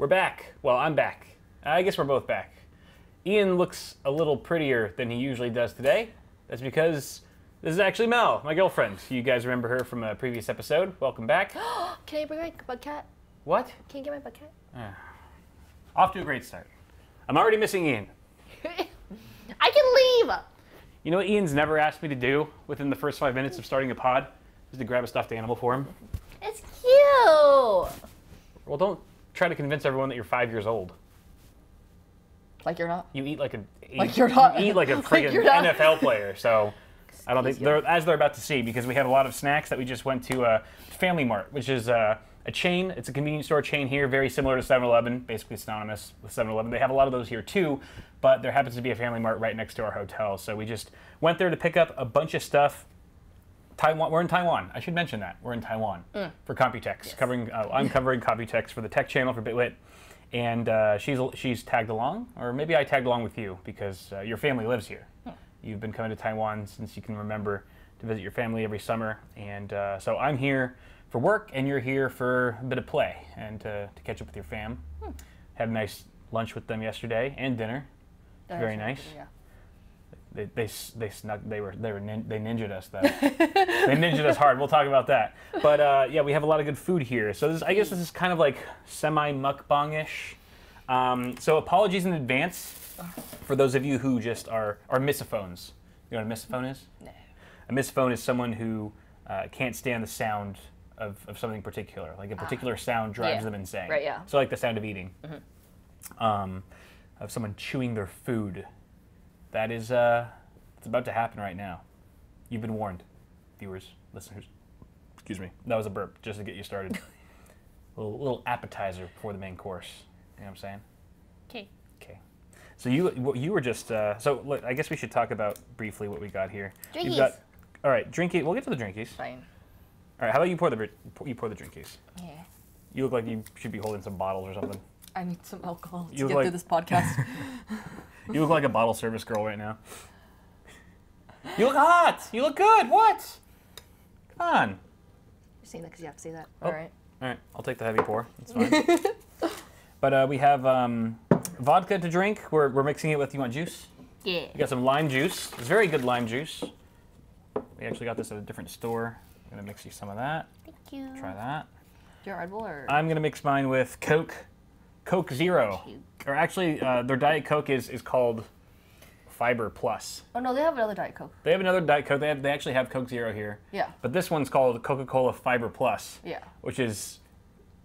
We're back. Well, I'm back. I guess we're both back. Ian looks a little prettier than he usually does today. That's because this is actually Mel, my girlfriend. You guys remember her from a previous episode. Welcome back. Can I bring my bug cat? What? Can you get my bug cat? Off to a great start. I'm already missing Ian. I can leave! You know what Ian's never asked me to do within the first 5 minutes of starting a pod? Is to grab a stuffed animal for him. It's cute! Well, don't try to convince everyone that you're 5 years old. Like you're not? You eat like a you're not. You eat like a friggin' NFL player. So I don't think they're about to see, because we have a lot of snacks that we just went to Family Mart, which is a chain. It's a convenience store chain here, very similar to 7-Eleven, basically synonymous with 7-Eleven. They have a lot of those here too, but there happens to be a Family Mart right next to our hotel. So we just went there to pick up a bunch of stuff. Taiwan. We're in Taiwan. I should mention that. We're in Taiwan for Computex. Yes. I'm covering Computex for the tech channel for Bitwit. And she's tagged along, or maybe I tagged along with you, because your family lives here. You've been coming to Taiwan since you can remember to visit your family every summer. And so I'm here for work, and you're here for a bit of play and to catch up with your fam. Had a nice lunch with them yesterday and dinner. Very nice. Yeah. They snuck. They ninja'd us though. They ninja'd us hard. We'll talk about that. But yeah, we have a lot of good food here. So I guess this is kind of like semi-mukbang-ish. So apologies in advance for those of you who just are misophones. You know what a misophone is? No. A misophone is someone who can't stand the sound of something particular. Like a particular sound drives them insane. Right. Yeah. So like the sound of eating. Of someone chewing their food. That is, it's about to happen right now. You've been warned, viewers, listeners. Excuse me. That was a burp, just to get you started. a little appetizer before the main course. You know what I'm saying? Okay. Okay. So you were just, so look, I guess we should talk about briefly what we got here. Drinkies. All right, drinkies. We'll get to the drinkies. Fine. All right, how about you pour the drinkies? Yeah. You look like you should be holding some bottles or something. I need some alcohol to You get look through this podcast. You look like a bottle service girl right now. You look hot. You look good. What? Come on. You're saying that because you have to say that. Oh. All right. All right. I'll take the heavy pour. That's fine. But we have vodka to drink. We're mixing it with, you want juice? Yeah. We got some lime juice. It's very good lime juice. We actually got this at a different store. I'm going to mix you some of that. Thank you. Try that. Do you want Red Bull or? I'm going to mix mine with Coke Zero. Cute. Or actually, their Diet Coke is called Fiber Plus. Oh no, they have another Diet Coke. They have another Diet Coke. They actually have Coke Zero here. Yeah. But this one's called Coca-Cola Fiber Plus. Yeah. Which is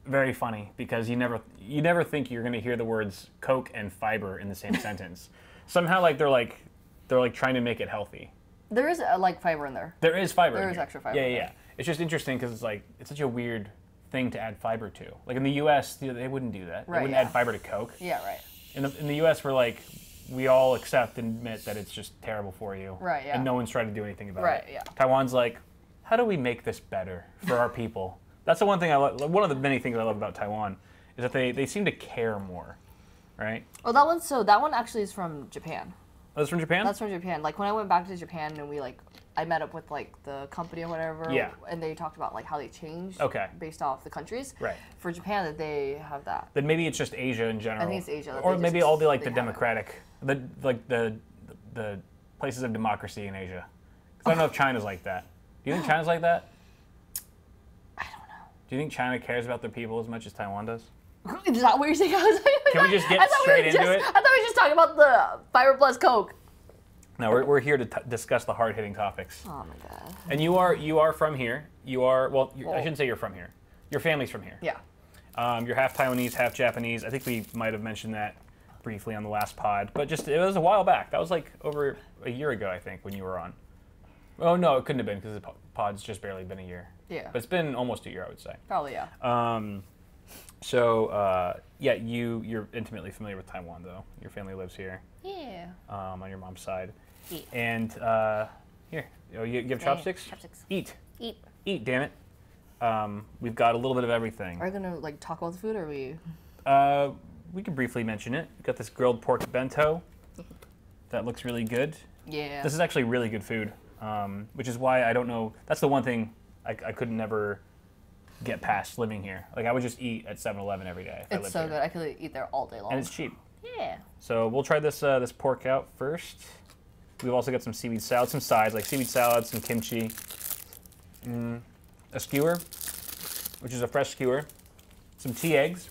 very funny, because you never think you're going to hear the words Coke and fiber in the same sentence. Somehow, like they're trying to make it healthy. There is like fiber in there. There is fiber. There is extra fiber. Yeah. It's just interesting because it's such a weird thing to add fiber to. Like in the U.S., they wouldn't do that. Right, they wouldn't add fiber to Coke. Yeah, right. In the U.S., we all accept and admit that it's just terrible for you. Right, yeah. And no one's trying to do anything about it. Right, yeah. Taiwan's like, how do we make this better for our people? That's the one thing one of the many things I love about Taiwan is that they seem to care more, right? Oh, that one actually is from Japan. Oh, that's from Japan? That's from Japan. Like when I went back to Japan and I met up with like the company or whatever. Yeah. And they talked about like how they changed. Okay. Based off the countries. Right. For Japan, that they have that. Then maybe it's just Asia in general. I think it's Asia. Or maybe all the the democratic, the places of democracy in Asia. 'Cause I don't know if China's like that. Do you think China's like that? I don't know. Do you think China cares about their people as much as Taiwan does? Is that what you're saying? Can we just get straight into it? I thought we were just talking about the Fiber Plus Coke. No, we're here to discuss the hard-hitting topics. Oh my god. And you are from here. I shouldn't say you're from here. Your family's from here. Yeah. You're half Taiwanese, half Japanese. I think we might have mentioned that briefly on the last pod, but it was a while back. That was like over a year ago, I think, when you were on. Oh no, it couldn't have been, because the pod's just barely been a year. Yeah. But it's been almost a year, I would say. Probably, yeah. Yeah, you're intimately familiar with Taiwan, though. Your family lives here. Yeah. On your mom's side. Yeah. And here, you have chopsticks? Chopsticks. Eat, damn it. We've got a little bit of everything. Are you gonna like talk about the food, or are we? We can briefly mention it. We've got this grilled pork bento. That looks really good. Yeah. This is actually really good food, which is why I don't know. That's the one thing I could never get past living here. Like I would just eat at 7-Eleven every day if I lived It's so here. good. I could eat there all day long. And it's cheap. Yeah. So we'll try this this pork out first. We've also got some seaweed salad, some sides like seaweed salad, some kimchi, a skewer, which is a fresh skewer, some tea eggs.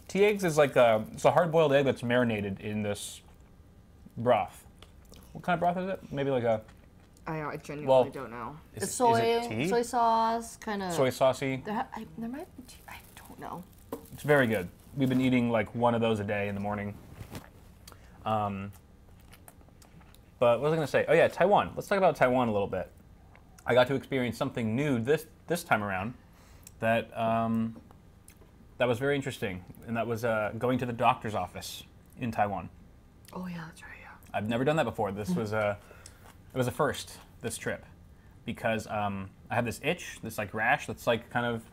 Tea eggs is like it's a hard-boiled egg that's marinated in this broth. What kind of broth is it? Maybe like a I genuinely don't know. It's soy, is it tea? soy sauce, kind of. Soy saucy. There might be tea. I don't know. It's very good. We've been eating like one of those a day in the morning. But what was I going to say? Oh yeah, Taiwan. Let's talk about Taiwan a little bit. I got to experience something new this time around that that was very interesting, and that was going to the doctor's office in Taiwan. Oh yeah, that's right. Yeah. I've never done that before. This was it was a first this trip because I have this itch, this like rash that's like kind of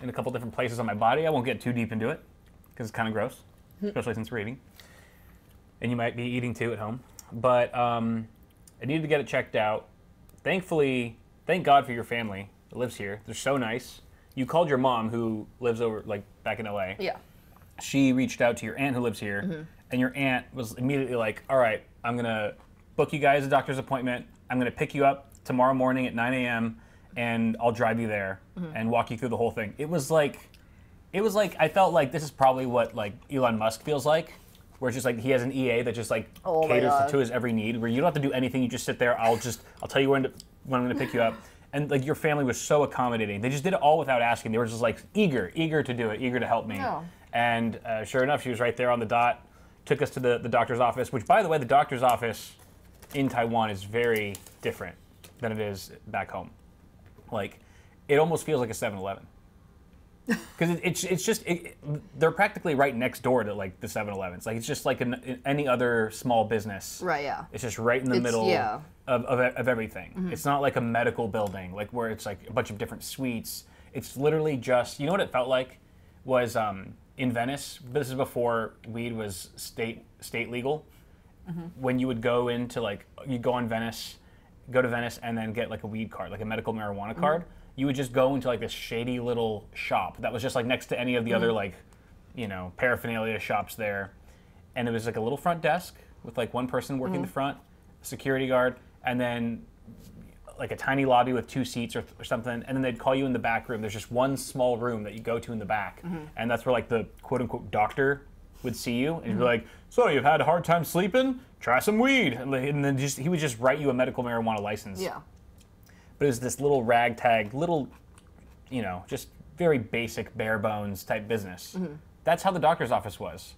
in a couple different places on my body. I won't get too deep into it because it's kind of gross, especially since we're eating, and you might be eating too at home. But I needed to get it checked out. Thankfully, thank God for your family that lives here. They're so nice. You called your mom, who lives over like back in LA. Yeah. She reached out to your aunt who lives here, and your aunt was immediately like, "All right, I'm gonna book you guys a doctor's appointment. I'm gonna pick you up tomorrow morning at 9 a.m. and I'll drive you there and walk you through the whole thing." It was like I felt like this is probably what like Elon Musk feels like, where it's just like he has an EA that just like caters to his every need, where you don't have to do anything. You just sit there. I'll tell you when I'm gonna pick you up. And like your family was so accommodating. They just did it all without asking. They were just like eager to do it, eager to help me. Yeah. And sure enough, she was right there on the dot. Took us to the doctor's office, which, by the way, the doctor's office in Taiwan is very different than it is back home. Like, it almost feels like a 7-Eleven. Because it's just they're practically right next door to like the 7-Elevens. Like it's just like any other small business. Right. Yeah. It's just right in the middle of everything. It's not like a medical building, like where it's like a bunch of different suites. It's literally just, you know what it felt like was in Venice. This is before weed was state legal. When you would go into like you go to Venice and then get like a weed card, like a medical marijuana card. You would just go into like this shady little shop that was just like next to any of the other like, you know, paraphernalia shops there. And it was like a little front desk with like one person working the front, a security guard, and then like a tiny lobby with 2 seats or something. And then they'd call you in the back room. There's just one small room that you go to in the back. And that's where like the quote unquote doctor would see you and he'd be like, "So you've had a hard time sleeping? Try some weed." And then he would just write you a medical marijuana license. Yeah. But it was this little ragtag, little, you know, just very basic, bare bones type business. That's how the doctor's office was.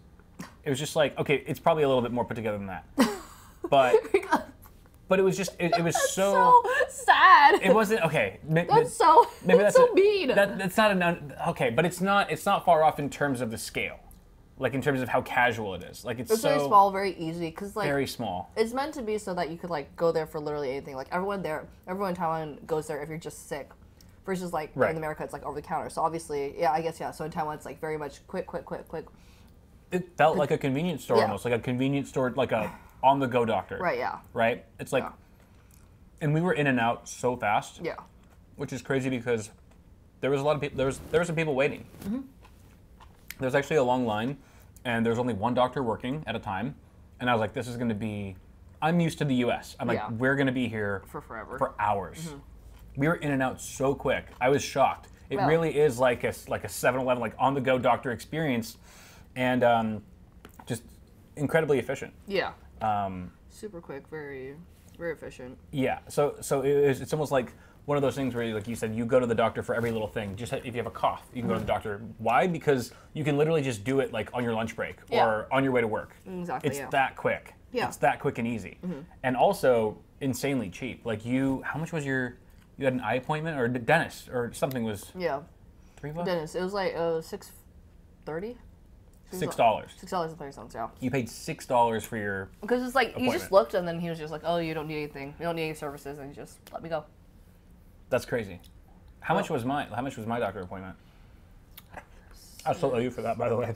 It was just like, okay, it's probably a little bit more put together than that. But it was just, it was so sad. It wasn't, okay. That's so mean. That's not okay, but it's not far off in terms of the scale. Like in terms of how casual it is. Like it's so very small, very easy, because like very small. It's meant to be so that you could like go there for literally anything. Like everyone in Taiwan goes there if you're just sick, versus like in America it's like over the counter. So obviously, yeah, I guess yeah. So in Taiwan it's like very much quick. It felt like a convenience store almost, like a convenience store, like a on the go doctor. Right. Yeah. Right. It's like, and we were in and out so fast. Yeah. Which is crazy because there was a lot of people. There were some people waiting. There was actually a long line. And there's only one doctor working at a time. And I was like, this is going to be, I'm used to the US. I'm like, we're going to be here for forever. For hours. We were in and out so quick. I was shocked. It really is like a 7-Eleven, like on the go doctor experience. And just incredibly efficient. Yeah. Super quick, very, very efficient. Yeah. So it's almost like one of those things where, like you said, you go to the doctor for every little thing. Just if you have a cough, you can go to the doctor. Why? Because you can literally just do it like on your lunch break or on your way to work. Exactly. It's that quick. Yeah. It's that quick and easy. And also insanely cheap. Like how much was you had an eye appointment or dentist or something was $3? Dentist. It was like $6.30. $6. $6.30, yeah. You paid $6 for your because it's like appointment. you just looked and then he was just like, "Oh, you don't need anything. You don't need any services," and he just let me go. That's crazy. How much was my doctor appointment? I still owe you for that, by the way.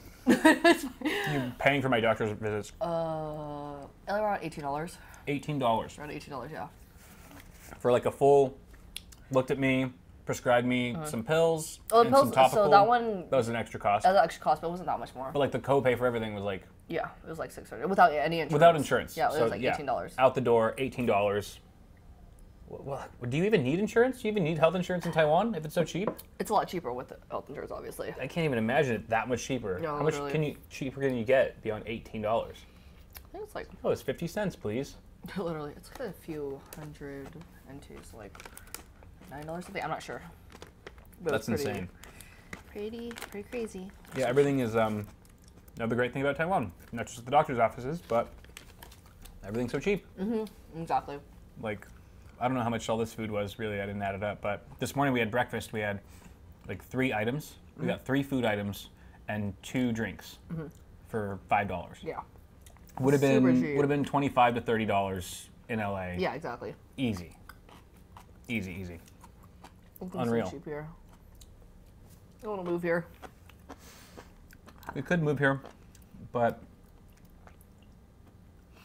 You're paying for my doctor's visits. Around $18. $18. Around $18, yeah. For like a full, looked at me, prescribed me some pills Oh, the and pills. some topical. So that one. That was an extra cost. That was an extra cost, but it wasn't that much more. But like the copay for everything was like. Yeah, it was like $600 without any insurance. Without insurance. Yeah, it was like $18. Out the door, $18. Well, do you even need insurance? Do you even need health insurance in Taiwan if it's so cheap? It's a lot cheaper with health insurance, obviously. I can't even imagine it that much cheaper. No, How much literally. cheaper can you get beyond $18? I think it's like Oh, it's 50 cents, please. literally. It's like a few hundred NT, so like $9 something. I'm not sure. But That's it's insane. Pretty crazy. Yeah, everything is another great thing about Taiwan. Not just the doctor's offices, but everything's so cheap. Exactly. Like, I don't know how much all this food was, really. I didn't add it up. But this morning we had breakfast. We had like 3 items. We got 3 food items and 2 drinks for $5. Yeah. Would have Super been cheap. $25 to $30 in LA. Yeah, exactly. Easy. Everything's Unreal. so cheap here. I want to move here. We could move here, but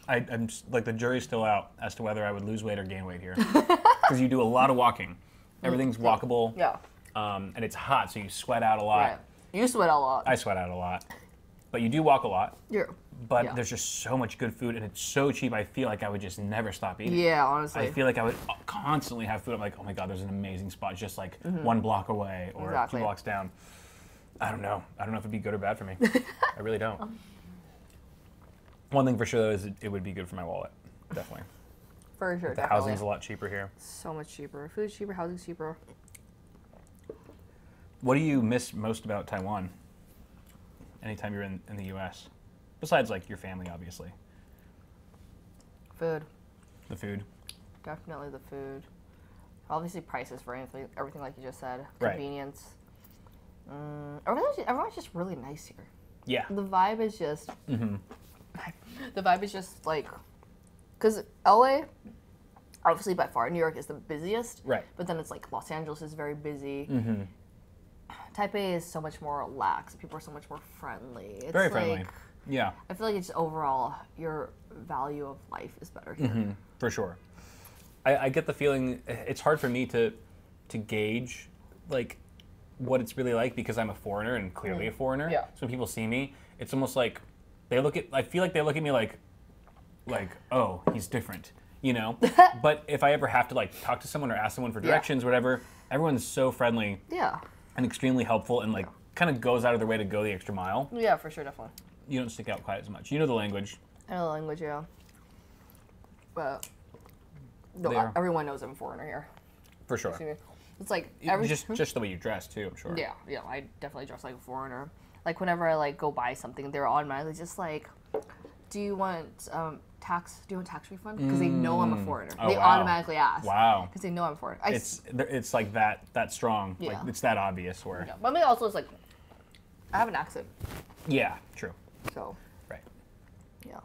I'm just, like, the jury's still out as to whether I would lose weight or gain weight here. Because you do a lot of walking. Everything's walkable. Yeah. And it's hot, so you sweat out a lot. Right. You sweat a lot. I sweat out a lot. But you do walk a lot. But Yeah. there's just so much good food, and it's so cheap, I feel like I would just never stop eating. Yeah, honestly. I feel like I would constantly have food. I'm like, oh my God, there's an amazing spot just like 1 block away or Exactly. 2 blocks down. I don't know. I don't know if it'd be good or bad for me. I really don't. One thing for sure, though, is it would be good for my wallet. Definitely. For sure, The definitely. housing's a lot cheaper here. So much cheaper. Food's cheaper, housing's cheaper. What do you miss most about Taiwan anytime you're in the U.S.? Besides, like, your family, obviously. Food. The food. Definitely the food. Obviously prices for everything like you just said. Right. Convenience. Everyone's just really nice here. Yeah. The vibe is just... The vibe is just like... Because LA, obviously by far, New York is the busiest. Right. But then it's like Los Angeles is very busy. Taipei is so much more lax. People are so much more friendly. It's Very like, friendly. Yeah. I feel like it's overall, your value of life is better here. For sure. I get the feeling it's hard for me to gauge like what it's really like because I'm a foreigner and clearly a foreigner. Yeah. So when people see me, it's almost like I feel like they look at me like oh, he's different, you know? But if I ever have to like talk to someone or ask someone for directions or whatever, everyone's so friendly Yeah. and extremely helpful and like kind of goes out of their way to go the extra mile. Yeah, for sure, definitely. You don't stick out quite as much. You know the language. I know the language, yeah. But no, There. everyone knows I'm a foreigner here. For sure. It's like Just the way you dress too, I'm sure. Yeah, I definitely dress like a foreigner. Like whenever I like go buy something, they're automatically just like, "Do you want tax? Do you want tax refund?" Because they know I'm a foreigner. Oh, They wow. automatically ask. Wow. Because they know I'm a foreigner. It's like that strong. Yeah. Like it's that obvious where. Yeah. But I mean, also it's like, I have an accent, Yeah, true. so Right. yeah,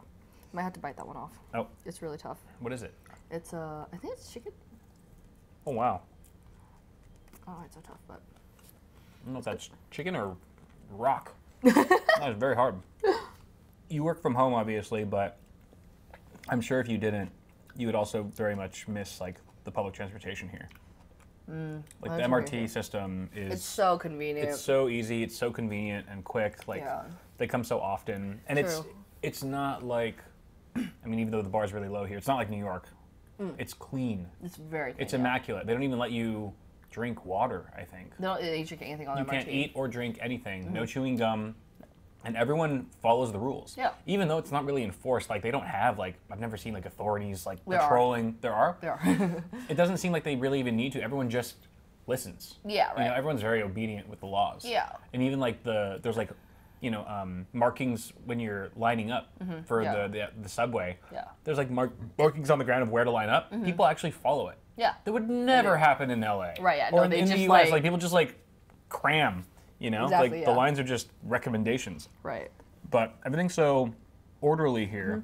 might have to bite that one off. Oh, It's really tough. what is it? It's I think it's chicken. Oh wow. Oh, it's so tough, but I don't know if that's chicken or rock. That's very hard. You work from home, obviously, but I'm sure if you didn't, you would also very much miss like the public transportation here. Like the that's MRT right. system is. it's so convenient. It's so easy. It's so convenient and quick. Like Yeah. they come so often, and True. it's not like. I mean, even though the bar's really low here, it's not like New York. It's clean. It's very. It's clean, yeah. immaculate. They don't even let you drink water, I think. They don't drink anything on You MRT. can't eat or drink anything. No chewing gum. And everyone follows the rules. Yeah. Even though it's not really enforced. Like, they don't have, like, I've never seen, like, authorities, like, There are. patrolling. There are? There are. It doesn't seem like they really even need to. Everyone just listens. Yeah, You know, right. everyone's very obedient with the laws. Yeah. And even, like, there's, like, you know, markings when you're lining up for Yeah. the subway. Yeah. There's, like, markings on the ground of where to line up. People actually follow it. Yeah. That would never happen in LA. Right, yeah, Or no, in they the just, US, like- people just like cram, you know? Exactly, like yeah. the lines are just recommendations. Right. But everything's so orderly here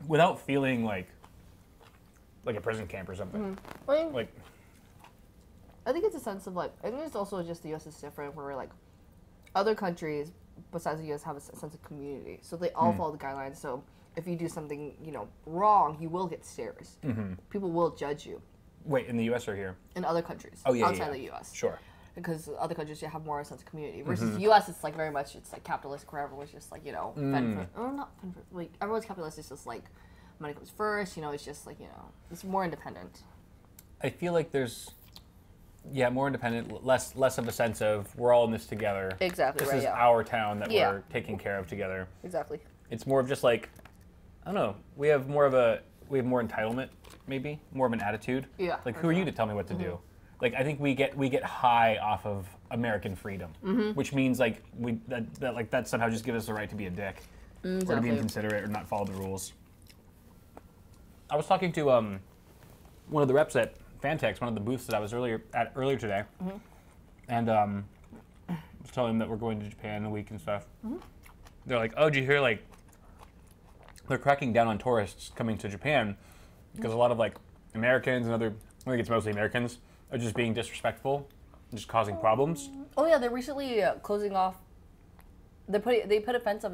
without feeling like a prison camp or something. I mean, Like I think it's a sense of like. I think it's also just the U.S. is different, where we're like, other countries besides the U.S. have a sense of community, so they all follow the guidelines. So if you do something, wrong, you will get stares. People will judge you. Wait, in the U.S. or here? In other countries. Oh, yeah, outside the U.S. Sure. Because other countries, you have more sense of community. Versus the U.S., it's like very much, it's like capitalistic, where everyone's just like, fend for, or not fend for, like, everyone's capitalist is just like, money comes first, it's just like, it's more independent. I feel like there's, more independent, less of a sense of we're all in this together. Exactly, This is our town that we're taking care of together. Exactly. It's more of just like, I don't know, we have more entitlement, maybe, more of an attitude. Yeah. Like, who are you to tell me what to do? Like, I think we get high off of American freedom, which means like that somehow just gives us the right to be a dick, or to be inconsiderate, or not follow the rules. I was talking to one of the reps at Fantex, one of the booths that I was earlier today, and I was telling them that we're going to Japan in a week and stuff. They're like, "Oh, did you hear like they're cracking down on tourists coming to Japan because a lot of like Americans and I think it's mostly Americans, are just being disrespectful, just causing problems." Oh yeah, they're recently closing off. They put a fence up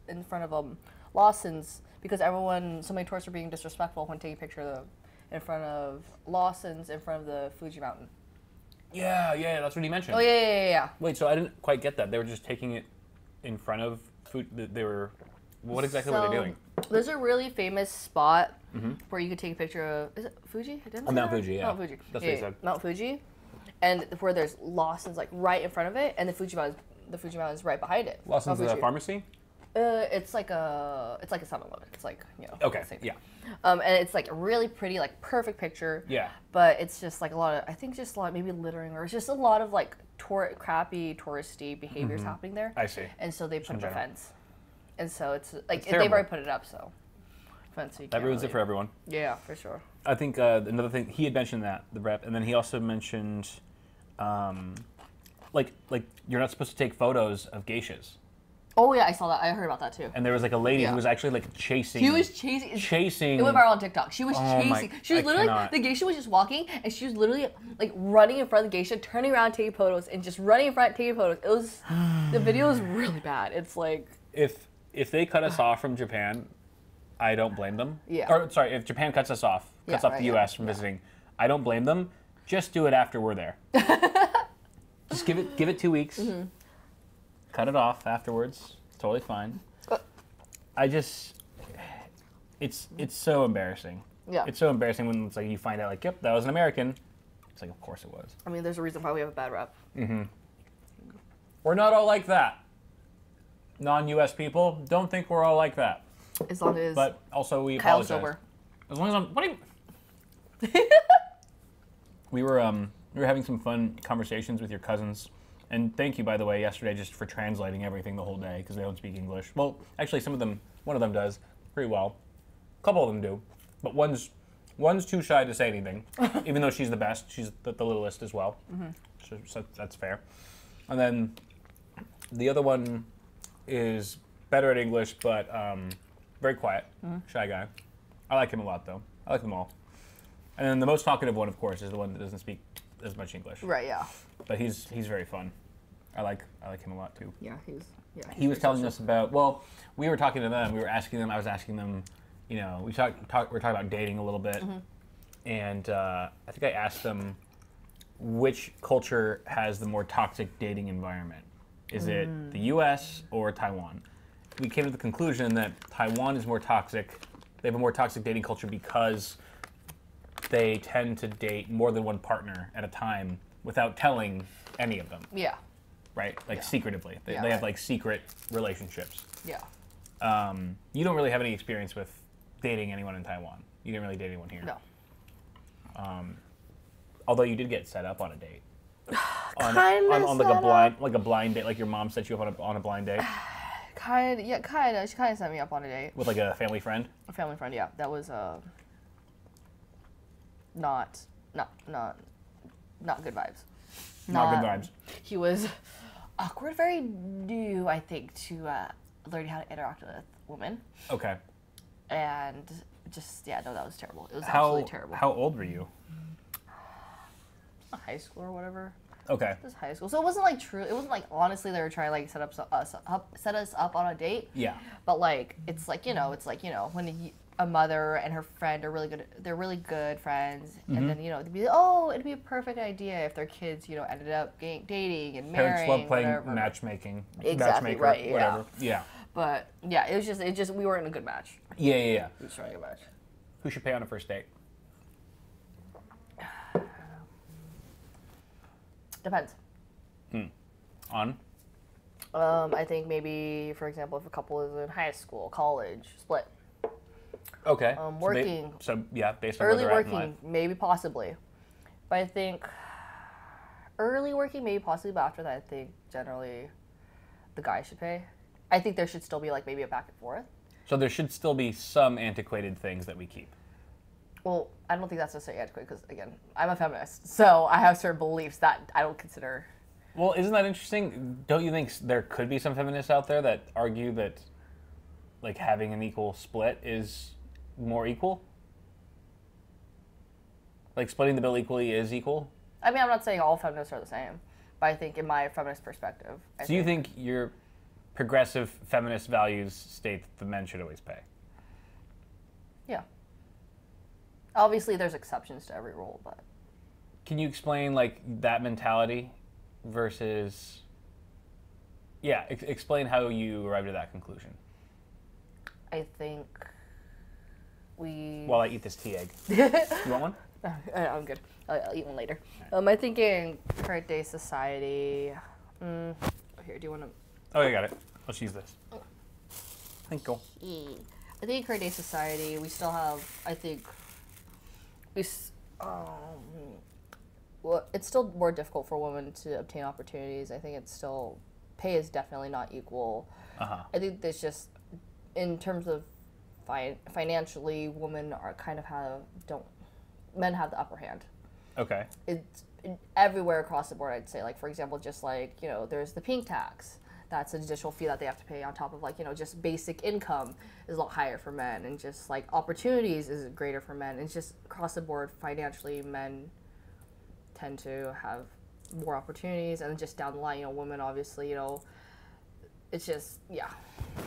in front of Lawson's because so many tourists are being disrespectful when taking a picture in front of Lawson's in front of the Fuji Mountain. Yeah, that's what he mentioned. Oh yeah. Wait, so I didn't quite get that. They were just taking it in front of food. They were. What exactly were they doing? There's a really famous spot where you could take a picture of. Is it Fuji? Mount Fuji, yeah. Mount Fuji. That's what he said. Mount Fuji, and where there's Lawson's like right in front of it, and the Fuji Mountain is right behind it. Lawson's the pharmacy. It's like a 7-Eleven. It's like Okay. Yeah. And it's like a really pretty, like perfect picture. Yeah. But it's just like maybe littering, or it's just a lot of like crappy touristy behaviors happening there. I see. And so they put up a fence. And so it's like terrible. they've already put it up, so fence. So That ruins it for everyone. Yeah, for sure. I think another thing he had mentioned the rep, and then he also mentioned, like you're not supposed to take photos of geishas. Oh yeah, I saw that. I heard about that too. And there was like a lady who was actually like chasing. He was chasing. Chasing. It went viral on TikTok. She was chasing. She was literally the geisha was just walking, and she was literally like running in front of the geisha, turning around, taking photos, and just running in front, taking photos. It was the video was really bad. It's like if they cut us off from Japan, I don't blame them. Yeah. Or sorry, if Japan cuts us off, cuts off the U.S. from visiting, I don't blame them. Just do it after we're there. Just give it 2 weeks. Cut it off afterwards. It's totally fine. It's so embarrassing. Yeah. It's so embarrassing when it's like you find out like, yep, that was an American. It's like, of course it was. I mean, there's a reason why we have a bad rep. We're not all like that. Non-U.S. people don't think we're all like that. As long as. But also we Kyle's apologize. sober. As long as I'm. What do you? We were having some fun conversations with your cousins, and thank you, by the way, yesterday just for translating everything the whole day because they don't speak English. Well, actually, one of them does pretty well. A couple of them do, but one's too shy to say anything, even though she's the best. She's the littlest as well, so that's fair. And then the other one is better at English, but very quiet, shy guy. I like him a lot, though. I like them all. And then the most talkative one, of course, is the one that doesn't speak as much English. Right. Yeah. But he's very fun. I like him a lot too. Yeah. He was telling us about. Well, we were talking to them. We were asking them. I was asking them. We were talking about dating a little bit, and I think I asked them which culture has the more toxic dating environment. Is it the U.S. or Taiwan? We came to the conclusion that Taiwan is more toxic. They have a more toxic dating culture because they tend to date more than one partner at a time without telling any of them. Yeah. Right? Like secretively. They have like secret relationships. Yeah. You don't really have any experience with dating anyone in Taiwan. You didn't really date anyone here. No. Although you did get set up on a date. on like a blind date, like your mom set you up on a blind date. Kind of. She kind of set me up on a date with like a family friend. A family friend, yeah. That was not good vibes. Not good vibes. He was awkward, very new, I think, to learning how to interact with women. Okay. And just that was terrible. It was absolutely terrible. How old were you? High school or whatever. Okay. It was high school, so it wasn't like true. It wasn't like honestly they were trying to like set us up on a date. Yeah. But like it's like when a mother and her friend are really good. They're really good friends, and then it'd be a perfect idea if their kids ended up dating and marrying. Parents love playing whatever. matchmaking. Exactly Matchmaker, right. whatever. Yeah. But yeah, it just we weren't in a good match. Yeah. We were trying a good match. Who should pay on a first date? Depends. On? I think maybe, for example, if a couple is in high school, college, split. Okay. Working. Based on Early where they're at in working, life. maybe possibly. But I think early working, maybe possibly, but after that, I think generally the guy should pay. I think there should still be like maybe a back and forth. So there should still be some antiquated things that we keep. Well, I don't think that's necessarily adequate because, again, I'm a feminist, so I have certain beliefs that I don't consider. Well, isn't that interesting? Don't you think there could be some feminists out there that argue that, like, having an equal split is more equal? Like, splitting the bill equally is equal? I mean, I'm not saying all feminists are the same, but I think in my feminist perspective. So you think your progressive feminist values state that the men should always pay? Yeah. Obviously, there's exceptions to every rule, but. Can you explain, like, that mentality versus... Yeah, explain how you arrived at that conclusion. I think we... While I eat this tea egg. You want one? I'm good. I'll eat one later. I think in current day society... here, do you want to... Oh, I got it. Let's use this. Thank you. I think in current day society, we still have, I think... well, it's still more difficult for women to obtain opportunities. I think it's still... Pay is definitely not equal. Uh-huh. I think there's just... In terms of financially, women are kind of men have the upper hand. Okay. It's everywhere across the board, I'd say. Like, for example, just like, there's the pink tax. That's an additional fee that they have to pay on top of, like, just basic income is a lot higher for men. And just, like, opportunities is greater for men. And just across the board, financially, men tend to have more opportunities. And then just down the line, women, obviously, it's just, yeah.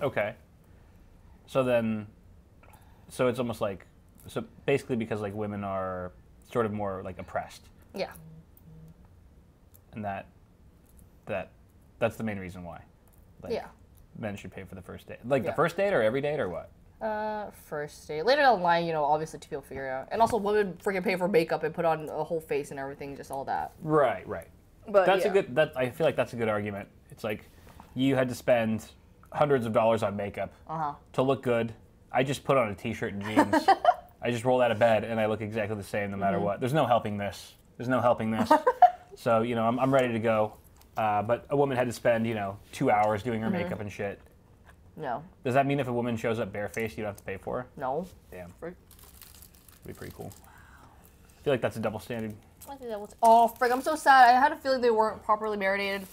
Okay. So it's almost like, so basically because, like, women are sort of more, like, oppressed. Yeah. And that's the main reason why. Like, yeah. Men should pay for the first date. Like, the first date or every date or what? First date. Later down the line, obviously two people figure it out. And also women freaking pay for makeup and put on a whole face and everything, just all that. Right. But I feel like that's a good argument. It's like, you had to spend hundreds of dollars on makeup to look good. I just put on a t-shirt and jeans. I just roll out of bed and I look exactly the same no matter what. There's no helping this. So, I'm ready to go. But a woman had to spend, 2 hours doing her makeup and shit. No. Does that mean if a woman shows up barefaced, you don't have to pay for her? No. Damn. That'd be pretty cool. I feel like that's a double standard. I think that was... Oh, frick, I'm so sad. I had a feeling they weren't properly marinated.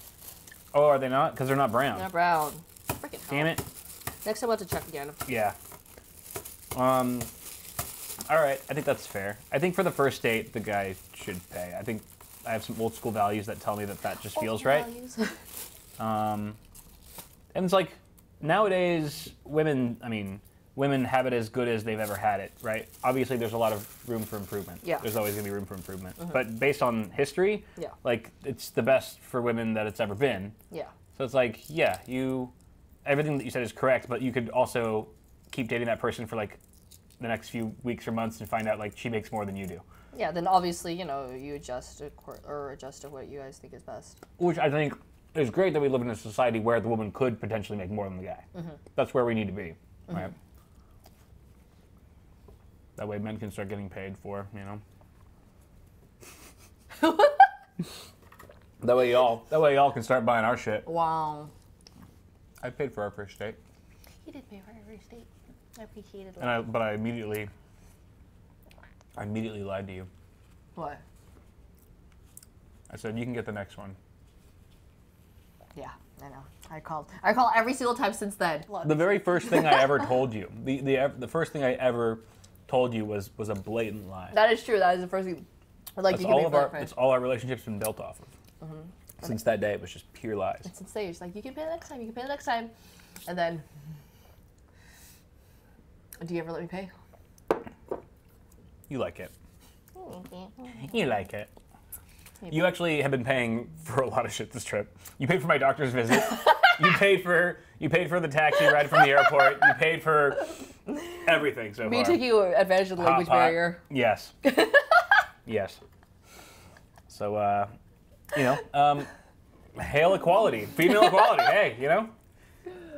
Oh, are they not? Because they're not brown. They're not brown. Freaking hell. Damn it. Next time I'll have to check again. Yeah. All right, I think that's fair. I think for the first date, the guy should pay. I think I have some old school values that tell me that just feels right. And it's like, nowadays, women have it as good as they've ever had it, right? Obviously, there's a lot of room for improvement. Yeah. There's always going to be room for improvement. But based on history, yeah. like, it's the best for women that it's ever been. Yeah. So it's like, yeah, everything that you said is correct, but you could also keep dating that person for, like, the next few weeks or months and find out, like, she makes more than you do. Yeah, then obviously, you adjust to what you guys think is best. Which I think is great that we live in a society where the woman could potentially make more than the guy. That's where we need to be, right? That way men can start getting paid for, That way y'all can start buying our shit. Wow. I paid for our first date. You did pay for our first date. I appreciated it. But I immediately lied to you. What? I said, you can get the next one. Yeah, I know. I called every single time since then. The very first thing I ever told you, the first thing I ever told you was a blatant lie. That is true. That is the first thing. It's all our relationship's been built off of. Since that day, it was just pure lies. And since then, you're just like, you can pay the next time, you can pay the next time. And then, do you ever let me pay? You like it. You like it. You actually have been paying for a lot of shit this trip. You paid for my doctor's visit. You paid for the taxi ride from the airport. You paid for everything so far. Me taking advantage of the language barrier. Yes. Yes. So, hail equality, female equality. Hey,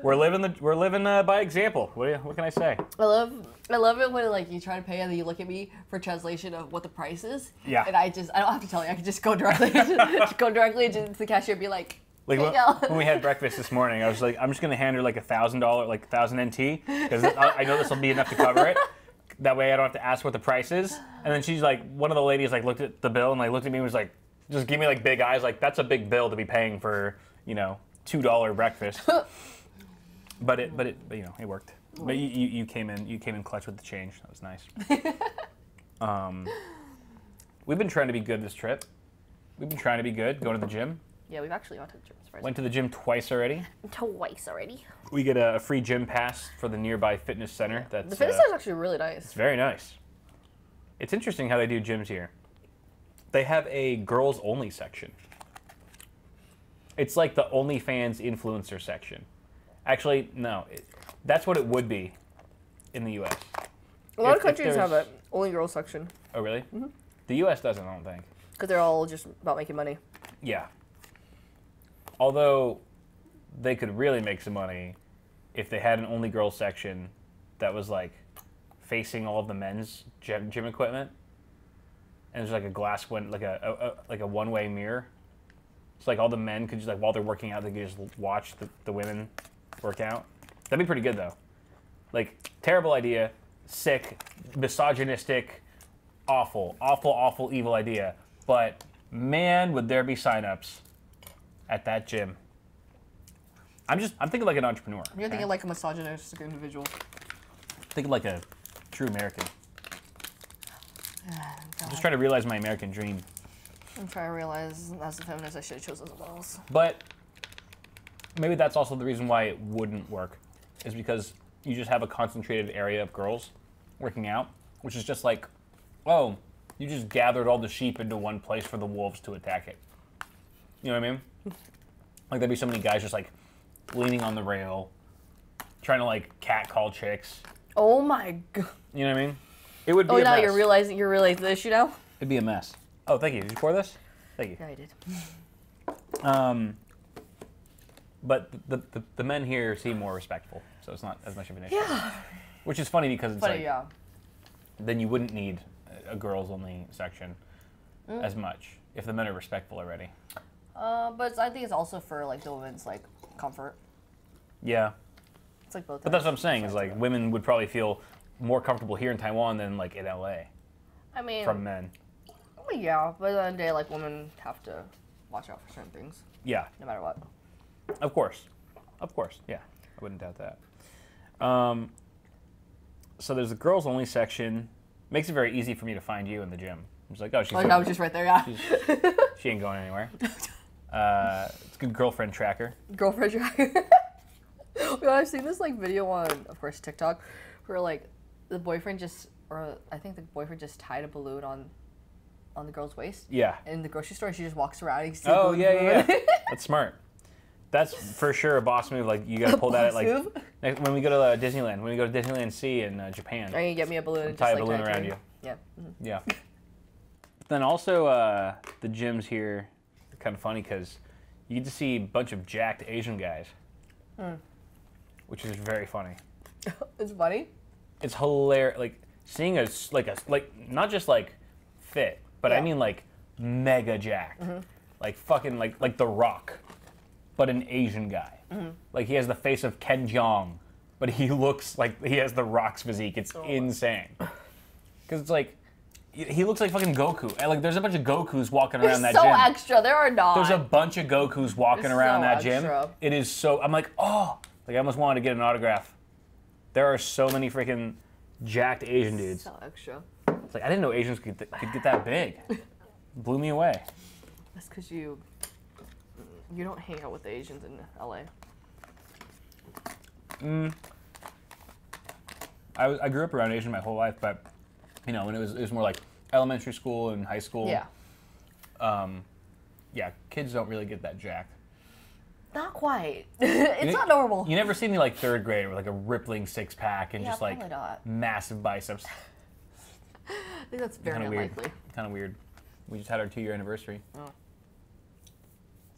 we're living by example. What can I say? I love it when like you try to pay and then you look at me for translation of what the price is. Yeah. And I don't have to tell you. I can just go directly to the cashier and be like when we had breakfast this morning, I was like, I'm just gonna hand her like $1,000, like 1,000 NT, because I know this will be enough to cover it. That way I don't have to ask what the price is. And then she's like, one of the ladies like looked at the bill and like looked at me and was like, just give me like big eyes, like that's a big bill to be paying for $2 breakfast. but it worked. But you came in clutch with the change. That was nice. We've been trying to be good this trip. We've been trying to be good, going to the gym. Yeah, we've actually gone to the gym. Went to the gym twice already. We get a free gym pass for the nearby fitness center. The fitness center is actually really nice. It's very nice. It's interesting how they do gyms here. They have a girls-only section. It's like the OnlyFans influencer section. Actually, no. That's what it would be in the U.S. A lot of countries have an only girls section. Oh, really? Mm-hmm. The U.S. doesn't, I don't think. Because they're all just about making money. Yeah. Although, they could really make some money if they had an only girls section that was like facing all of the men's gym equipment, and there's like a glass like a one-way mirror. So like all the men could just like while they're working out, they could just watch the women work out. That'd be pretty good though. Like terrible idea, sick, misogynistic, awful, evil idea. But man, would there be signups at that gym. I'm thinking like an entrepreneur. You're thinking like a misogynistic individual. Thinking like a true American. I'm just trying to realize my American dream. I'm trying to realize, as a feminist, I should have chosen someone else. But maybe that's also the reason why it wouldn't work, is because you just have a concentrated area of girls working out, which is just like, oh, you just gathered all the sheep into one place for the wolves to attack it. You know what I mean? Like there'd be so many guys just like leaning on the rail, trying to like catcall chicks. Oh my god. You know what I mean? It would be a now mess. you're realizing the issue now? It'd be a mess. Oh, thank you. Did you pour this? Thank you. Yeah, I did. But the men here seem more respectful, so it's not as much of an issue. Yeah. Which is funny because it's then you wouldn't need a girls-only section as much if the men are respectful already. But I think it's also for like the women's like comfort. Yeah. It's like both. But that's what I'm saying is like women would probably feel more comfortable here in Taiwan than like in LA. I mean, from men. Well, yeah, but at the end of the day, like women have to watch out for certain things. Yeah. No matter what. Of course. Yeah, I wouldn't doubt that. So there's a girls only section. Makes it very easy for me to find you in the gym. I'm just like, oh, she's. Like I was just right there, yeah. She ain't going anywhere. It's a good girlfriend tracker. Girlfriend tracker. God, I've seen this like video on, of course, TikTok, where like the boyfriend I think the boyfriend just tied a balloon on the girl's waist. Yeah. In the grocery store, she just walks around. And oh yeah. That's smart. That's for sure a boss move. Like you gotta pull that at like when we go to Disneyland. When we go to Disneyland Sea in Japan. Or you get me a balloon and tie just a balloon around you. Yeah. Mm-hmm. Yeah. Then also the gyms here are kind of funny because you get to see a bunch of jacked Asian guys, which is very funny. It's funny. It's hilarious. Like seeing not just like fit, but I mean like mega jacked, like fucking like The Rock, but an Asian guy. Like he has the face of Ken Jeong, but he looks like he has The Rock's physique. It's insane. Because it's like he looks like fucking Goku. And like there's a bunch of Gokus walking around that gym. So extra. There are not. There's a bunch of Gokus walking around that gym. It is so. I'm like, oh, like I almost wanted to get an autograph. There are so many freaking jacked Asian dudes. So extra. It's like I didn't know Asians could get that big. Blew me away. That's because you don't hang out with the Asians in LA. I grew up around Asian my whole life, but You know, when it was more like elementary school and high school. Yeah. Yeah, kids don't really get that jacked. Not quite. It's not normal. You never see me like 3rd grade with like a rippling 6-pack and just like not. massive biceps. I think that's very unlikely. Kind of weird. We just had our 2-year anniversary. Oh.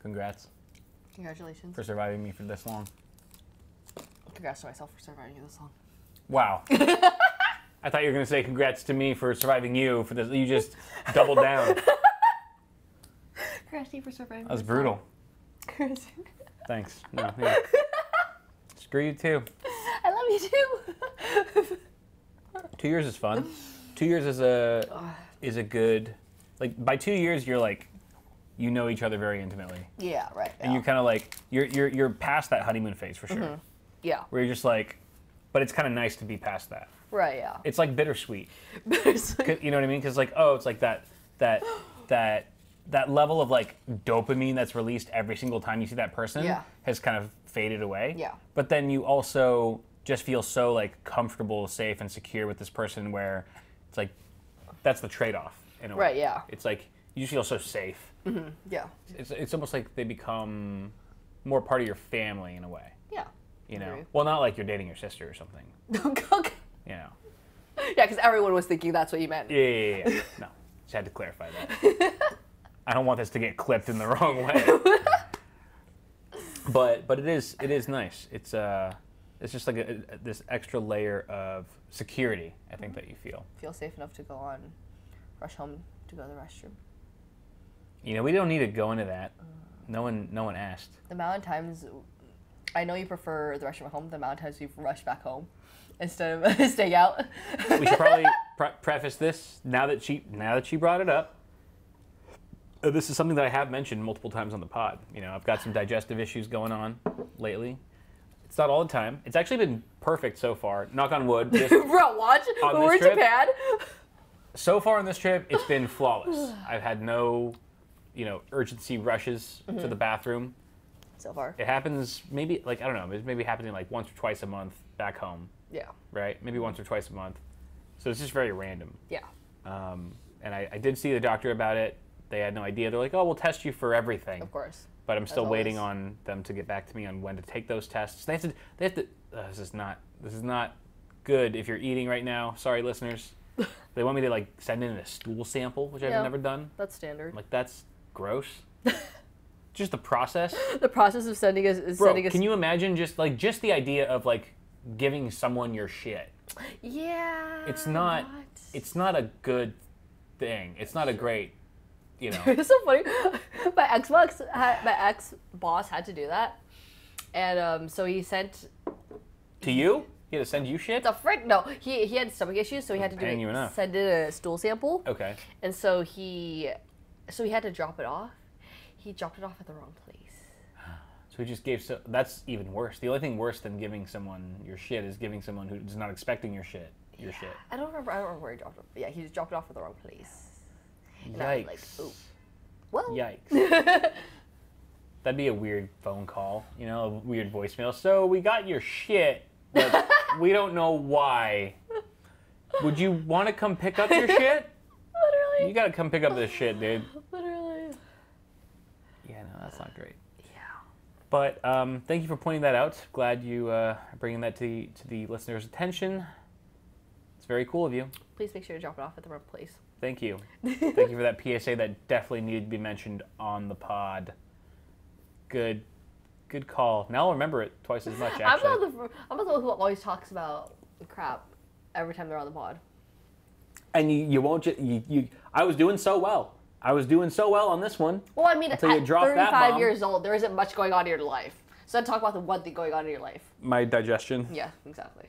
Congrats. Congratulations. For surviving me for this long. Congrats to myself for surviving you this long. Wow. I thought you were going to say congrats to me for surviving you for this. You just doubled down. Congrats to you for surviving. That was brutal. Thanks. No, yeah. Screw you too. I love you too. 2 years is fun. 2 years is a good, like by 2 years you're like, you know each other very intimately. Yeah, right. And you're kind of like, you're past that honeymoon phase for sure. Mm-hmm. Yeah. Where you're just like, but it's kind of nice to be past that. Right, yeah. It's like bittersweet. Bittersweet. You know what I mean? Because like, oh, it's like that level of like dopamine that's released every single time you see that person has kind of faded away. Yeah. But then you also just feel so like comfortable, safe, and secure with this person where it's like, that's the trade-off in a way. Right, yeah. It's like, you just feel so safe. Mm-hmm. Yeah. It's almost like they become more part of your family in a way. Yeah. You know? Well, not like you're dating your sister or something. Okay. You know? Yeah, because everyone was thinking that's what you meant. Yeah. No, just had to clarify that. I don't want this to get clipped in the wrong way. But it is nice. It's just like this extra layer of security, I think, that you feel. Feel safe enough to rush home to go to the restroom. You know, we don't need to go into that. No one asked. The amount of times, I know you prefer the restroom at home, the amount of times you've rushed back home instead of staying out. We should probably preface this, now that she brought it up. This is something that I have mentioned multiple times on the pod. You know, I've got some digestive issues going on lately. It's not all the time. It's actually been perfect so far. Knock on wood. Bro, watch. When we're in Japan. So far on this trip, it's been flawless. I've had no, urgency rushes to the bathroom. So far. It happens maybe, I don't know, it's maybe happening like once or twice a month back home. Yeah. Right? Maybe once or twice a month. So it's just very random. Yeah. And I did see the doctor about it. They had no idea. They're like, oh, we'll test you for everything. Of course. But I'm still waiting on them to get back to me on when to take those tests. They have to. This is not good if you're eating right now. Sorry, listeners. They want me to send in a stool sample, which I've never done. That's standard. That's gross. Just the process. The process of sending us. Bro, can you imagine just the idea of giving someone your shit? Yeah. It's not a good thing. It's not a great. It's so funny. My ex-boss had to do that, and so he sent. To you? He had to send you shit? The frick? No, he had stomach issues, so he had to send in a stool sample. Okay. And so he had to drop it off. He dropped it off at the wrong place. So he just gave. That's even worse. The only thing worse than giving someone your shit is giving someone who's not expecting your shit. Shit. I don't remember where he dropped it. But yeah, he just dropped it off at the wrong place. And Yikes. I was like, ooh. Well. Yikes. That'd be a weird phone call, a weird voicemail. So we got your shit, but we don't know why. Would you want to come pick up your shit? Literally. You gotta come pick up this shit, dude. Literally. Yeah, no, that's not great. Yeah. But thank you for pointing that out. Glad you are bringing that to the listeners' attention. It's very cool of you. Please make sure to drop it off at the right place. Thank you. Thank you for that PSA that definitely needed to be mentioned on the pod. Good call. Now I'll remember it twice as much, actually. I'm not the one who always talks about crap every time they're on the pod. And you won't I was doing so well. I was doing so well on this one. Well, I mean, at 35 years old, there isn't much going on in your life. So talk about the one thing going on in your life. My digestion. Yeah, exactly.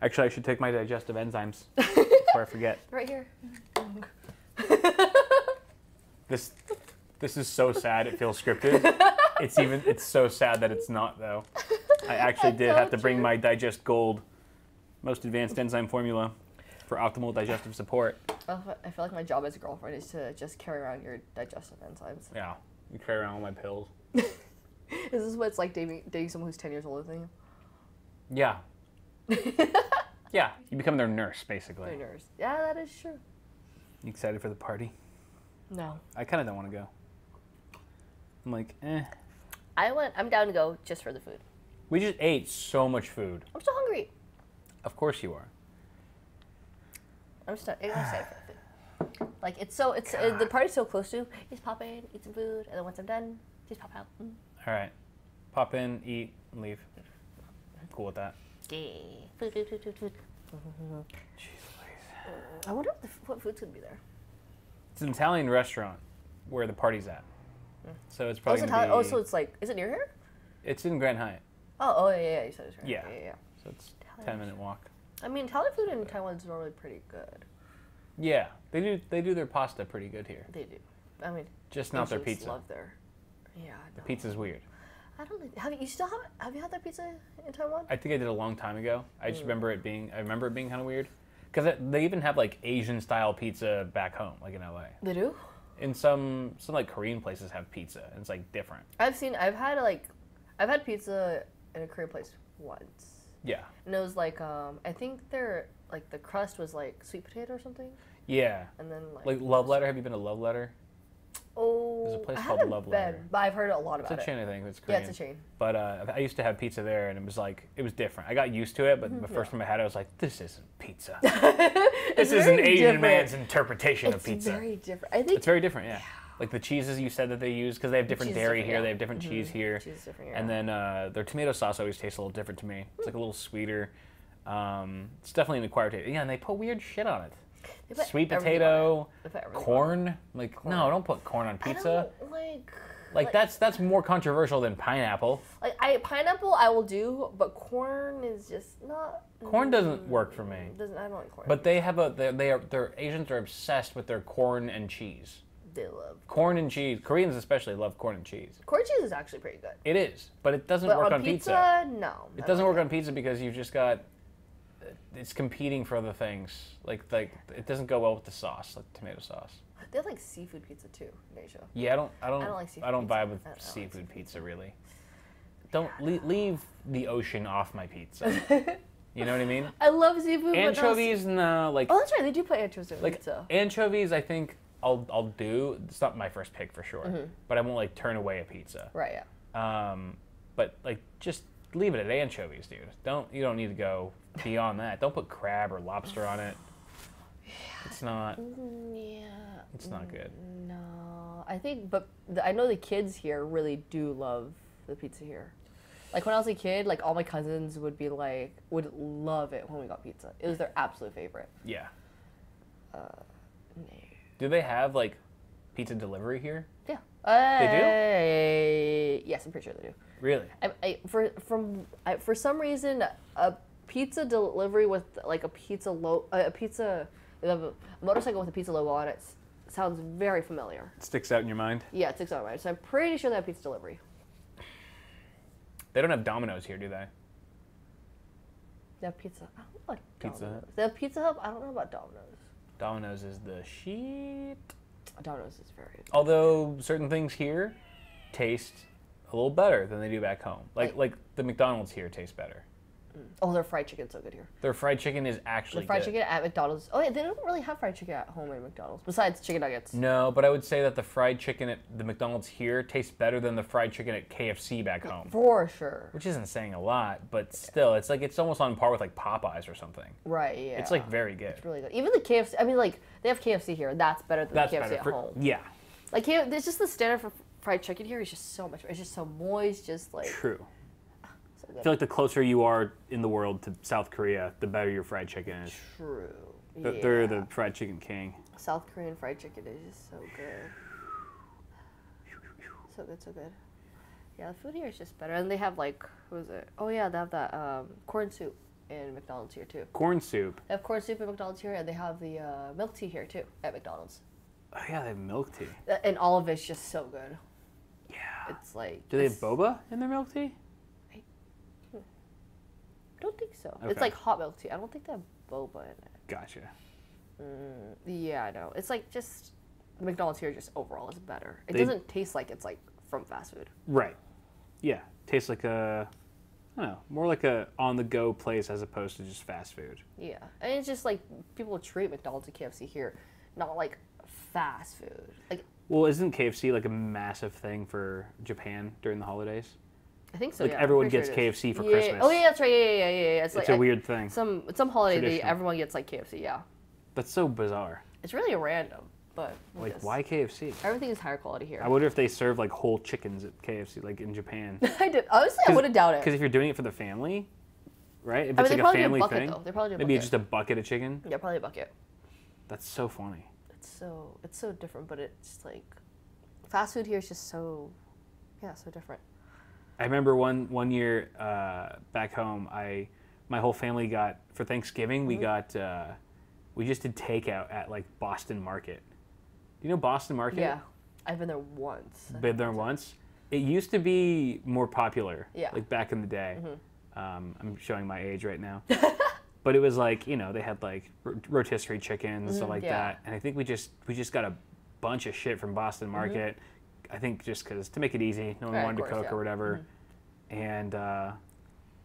Actually, I should take my digestive enzymes before I forget. Right here. This is so sad. It feels scripted. It's so sad that it's not, though. I actually did have to bring my Digest Gold, most advanced enzyme formula for optimal digestive support. I feel like my job as a girlfriend is to just carry around your digestive enzymes. Yeah, you carry around all my pills. Is this what it's like dating someone who's 10 years older than you? Yeah. Yeah, you become their nurse, basically. Their nurse. Yeah, that is true. You excited for the party? No. I kind of don't want to go. I'm like, eh. I'm down to go just for the food. We just ate so much food. I'm so hungry. Of course you are. I'm excited for the food. Like, the party's so close to. Just pop in, eat some food, and then once I'm done, just pop out. All right. Pop in, eat, and leave. Cool with that. Yeah. Food. Jeez Louise. I wonder what food's gonna be there. It's an Italian restaurant where the party's at. So it's probably gonna be... Oh, so it's like, is it near here? It's in Grand Hyatt. Oh, yeah, you said it's right. Yeah. Yeah. So it's a 10-minute walk. I mean, Italian food in Taiwan is normally pretty good. Yeah, they do their pasta pretty good here. They do. I mean, just not their Asians pizza. love their... Yeah, The pizza's weird. I don't think... Have you had that pizza in Taiwan? I think I did a long time ago. I just remember it being kind of weird. Because they even have like Asian style pizza back home, like in LA. They do? In some like Korean places have pizza, and it's like different. I've had pizza in a Korean place once. Yeah. And it was like, I think the crust was like sweet potato or something. Yeah. And then like Love Letter. Have you been to Love Letter? Oh, there's a place I called haven't Love been, Letter. but I've heard a lot about it. It's a chain, I think. It's Korean. Yeah, it's a chain. But I used to have pizza there, and it was different. I got used to it, but the first time I had it, I was like, this isn't pizza. This is an Asian man's interpretation of pizza. It's very different. I think it's very different, yeah. Like the cheeses you said that they use, because they have different dairy here, they have different cheese here. Cheese is different, and then their tomato sauce always tastes a little different to me. It's like a little sweeter. It's definitely an acquired taste. Yeah, and they put weird shit on it. Sweet potato, corn. Like, corn. No, don't put corn on pizza. I don't like that's more controversial than pineapple. Like pineapple I will do, but corn is just not. Corn doesn't work for me. I don't like corn. But they have their Asians are obsessed with their corn and cheese. They love corn and cheese. Koreans especially love corn and cheese. Corn cheese is actually pretty good. It is, but it doesn't work on pizza. No, it doesn't work on pizza because you've just got. It's competing for other things. Like it doesn't go well with the sauce, like tomato sauce. They have like seafood pizza too in Asia. Yeah, I don't like seafood I don't vibe with pizza. seafood pizza really. Don't leave the ocean off my pizza. You know what I mean? I love seafood. Anchovies, no. Like, oh, that's right. They do put anchovies in pizza. Anchovies, I think I'll do. It's not my first pick for sure, but I won't like turn away a pizza. Right. Yeah. But like just leave it at anchovies, dude. You don't need to go beyond that. Don't put crab or lobster on it. Yeah. It's not. Yeah. It's not good. No, I think, but I know the kids here really do love the pizza here. Like when I was a kid, like all my cousins would love it when we got pizza. It was their absolute favorite. Yeah. No. Do they have like pizza delivery here? Yeah. They do? Yes, I'm pretty sure they do. Really? For some reason, a pizza delivery with like a motorcycle with a pizza logo on it sounds very familiar. It sticks out in your mind? Yeah, it sticks out in my mind. So I'm pretty sure they have pizza delivery. They don't have Domino's here, do they? They have pizza. I don't know about Pizza Domino's. Hut? They have Pizza Hut. I don't know about Domino's. Domino's is the shit. Domino's is very good. Although certain things here taste a little better than they do back home. Like the McDonald's here tastes better. Oh, their fried chicken's so good here. Their fried chicken is actually good. The fried good. chicken at McDonald's. Oh, yeah, they don't really have fried chicken at home at McDonald's, besides chicken nuggets. No, but I would say that the fried chicken at the McDonald's here tastes better than the fried chicken at KFC back home. For sure. Which isn't saying a lot, but still, it's like it's almost on par with like Popeyes or something. Right, yeah. It's like very good. It's really good. Even the KFC, I mean, like, they have KFC here. That's better than the KFC at home. Yeah. Like, it's just the standard for fried chicken here is just so much. It's just so moist, just like. True. So good. I feel like the closer you are in the world to South Korea, the better your fried chicken is. True. They're the fried chicken king. South Korean fried chicken is just so good. So good, so good. Yeah, the food here is just better. And they have like, what is it? Oh yeah, they have that corn soup in McDonald's here too. Corn soup? They have corn soup at McDonald's here, and they have the milk tea here too at McDonald's. Oh yeah, they have milk tea. And all of it's just so good. Yeah. It's like... Do they have boba in their milk tea? I don't think so. Okay. It's like hot milk tea. I don't think they have boba in it. Gotcha. Yeah, I know. It's like just... McDonald's here just overall is better. It They- doesn't taste like it's like from fast food. Right. Yeah. Tastes like a... I don't know, more like a on-the-go place as opposed to just fast food. Yeah, and it's just like people treat McDonald's and KFC here, not like fast food. Like, well, isn't KFC like a massive thing for Japan during the holidays? I think so. Like yeah, everyone I'm pretty gets sure it KFC for is. Christmas. Oh yeah, that's right. Yeah. It's like, a weird thing. Some holiday Traditional. everyone gets like KFC. Yeah, That's so bizarre. it's really random, but I Like, guess why KFC? everything is higher quality here. I wonder if they serve like whole chickens at KFC, like in Japan. I did honestly, I wouldn't doubt it. Because if you're doing it for the family, right? If I it's mean, they like a probably do a family bucket, thing, though. They probably do a maybe bucket. just a bucket of chicken. Yeah, probably a bucket. That's so funny. It's so different, but it's like fast food here is just so so different. I remember one year back home, my whole family got for Thanksgiving we got we just did takeout at like Boston Market. Do you know Boston Market? Yeah, I've been there once. Been there once. It used to be more popular. Yeah. Like back in the day. I'm showing my age right now. But it was like, you know, they had like rotisserie chickens and stuff like that. And I think we just got a bunch of shit from Boston Market. I think just because to make it easy, no one Right, wanted of to course, cook or whatever. And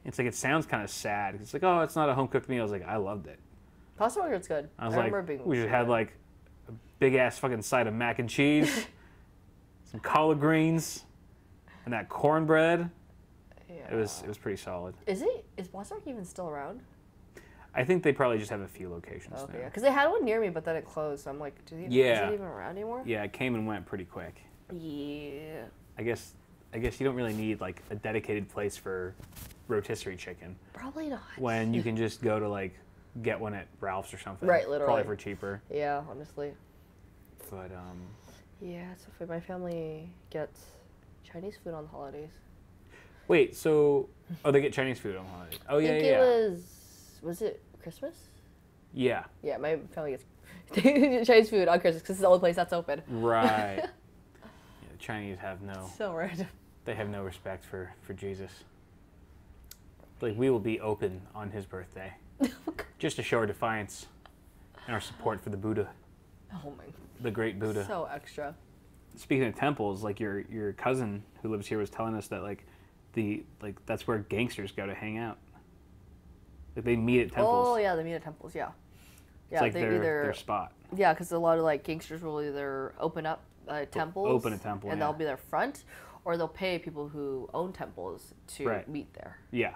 it's like it sounds kind of sad. It's like, oh, it's not a home cooked meal. I was like, I loved it. Pasta Market's good. I was remember like, being we just had like a big ass fucking side of mac and cheese, some collard greens, and that cornbread. Yeah. It was pretty solid. Is Pasta Market even still around? I think they probably just have a few locations Okay, now. yeah. Because they had one near me, but then it closed. So I'm like, is it even around anymore? Yeah, it came and went pretty quick. Yeah. I guess you don't really need like a dedicated place for rotisserie chicken Probably not. when you can just go to like get one at Ralph's or something. Right, literally. Probably for cheaper. Yeah, honestly. But Yeah, it's so my family gets Chinese food on the holidays. wait, so they get Chinese food on holidays. Oh yeah, I think yeah. it was it Christmas? Yeah. Yeah, my family gets Chinese food on Christmas because it's the only place that's open. Right. Yeah, the Chinese have So random. they have no respect for Jesus. Like, we will be open on his birthday. Just to show our defiance and our support for the Buddha, Oh my. the great Buddha. So extra. Speaking of temples, like your cousin who lives here was telling us that that's where gangsters go to hang out. Like they meet at temples. Oh yeah, they meet at temples. Yeah. It's like their spot. Yeah, because a lot of like gangsters will either open up temples, Open a temple, and yeah. they'll be their front, or they'll pay people who own temples to meet there. Yeah.